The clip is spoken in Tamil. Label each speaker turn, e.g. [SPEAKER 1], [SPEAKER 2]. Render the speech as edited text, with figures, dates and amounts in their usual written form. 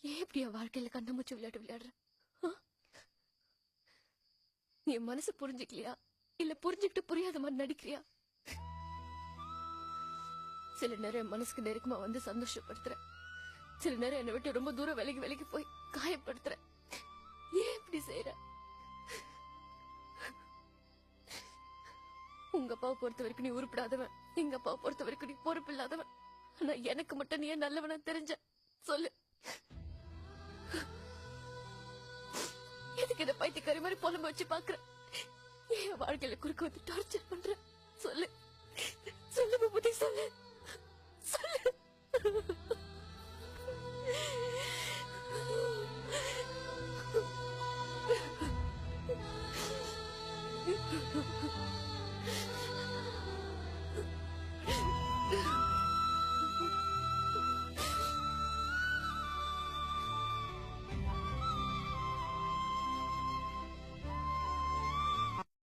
[SPEAKER 1] ஏன் இப்படி என் வாழ்க்கையில கண்ணமூச்சு விளையாட்டு விளையாடுற? நீ என் மனசு புரிஞ்சுக்கலையா இல்ல புரிஞ்சுக்கிட்டு புரியாத மாதிரி நடிக்கிறியா? சில நேரம் என் மனசுக்கு நெருக்கமா வந்து சந்தோஷப்படுத்துற, சில நேரம் என்னை விட்டு ரொம்ப தூரம் விலகி போய் காயப்படுத்துற. ஏன் இப்படி செய்யற? உங்க அப்பாவை பொறுத்த வரைக்கும் நீ உருப்படாதவன், எங்க அப்பாவை பொறுத்த வரைக்கும் நீ பொறுப்பு இல்லாதவன். ஆனா எனக்கு மட்டும் நீ ஏன் நல்லவனா தெரிஞ்ச? சொல்லு. எதுக்கு இதை பைத்தியக்காரி மாதிரி புலம்ப வச்சு பாக்குற? என் வாழ்க்கையில குறுக்க வந்து டார்ச்சர் பண்ற? சொல்லு சொல்லு பூபதி, சொல்லு சொல்லு.